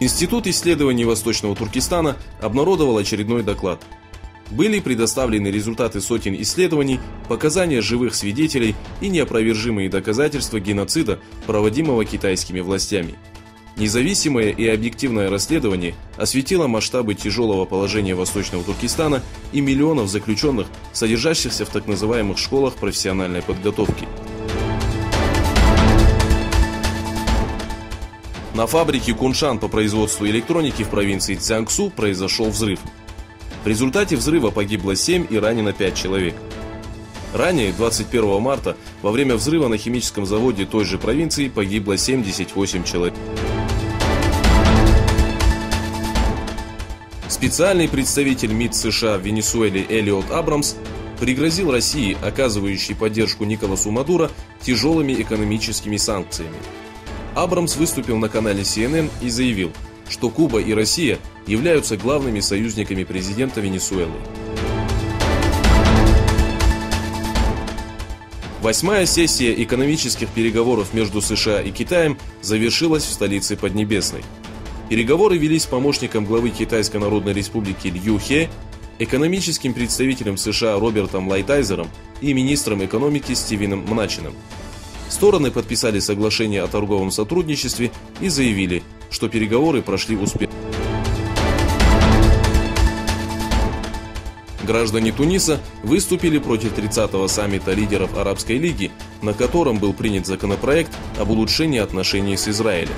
Институт исследований Восточного Туркестана обнародовал очередной доклад. Были предоставлены результаты сотен исследований, показания живых свидетелей и неопровержимые доказательства геноцида, проводимого китайскими властями. Независимое и объективное расследование осветило масштабы тяжелого положения Восточного Туркестана и миллионов заключенных, содержащихся в так называемых школах профессиональной подготовки. На фабрике Куншан по производству электроники в провинции Цзянсу произошел взрыв. В результате взрыва погибло 7 и ранено 5 человек. Ранее, 21 марта, во время взрыва на химическом заводе той же провинции погибло 78 человек. Специальный представитель МИД США в Венесуэле Элиот Абрамс пригрозил России, оказывающей поддержку Николасу Мадуро, тяжелыми экономическими санкциями. Абрамс выступил на канале CNN и заявил, что Куба и Россия являются главными союзниками президента Венесуэлы. 8-я сессия экономических переговоров между США и Китаем завершилась в столице Поднебесной. Переговоры велись с помощником главы Китайской Народной Республики Лью Хе, экономическим представителем США Робертом Лайтайзером и министром экономики Стивеном Мначином. Стороны подписали соглашение о торговом сотрудничестве и заявили, что переговоры прошли успешно. Граждане Туниса выступили против 30-го саммита лидеров Арабской лиги, на котором был принят законопроект об улучшении отношений с Израилем.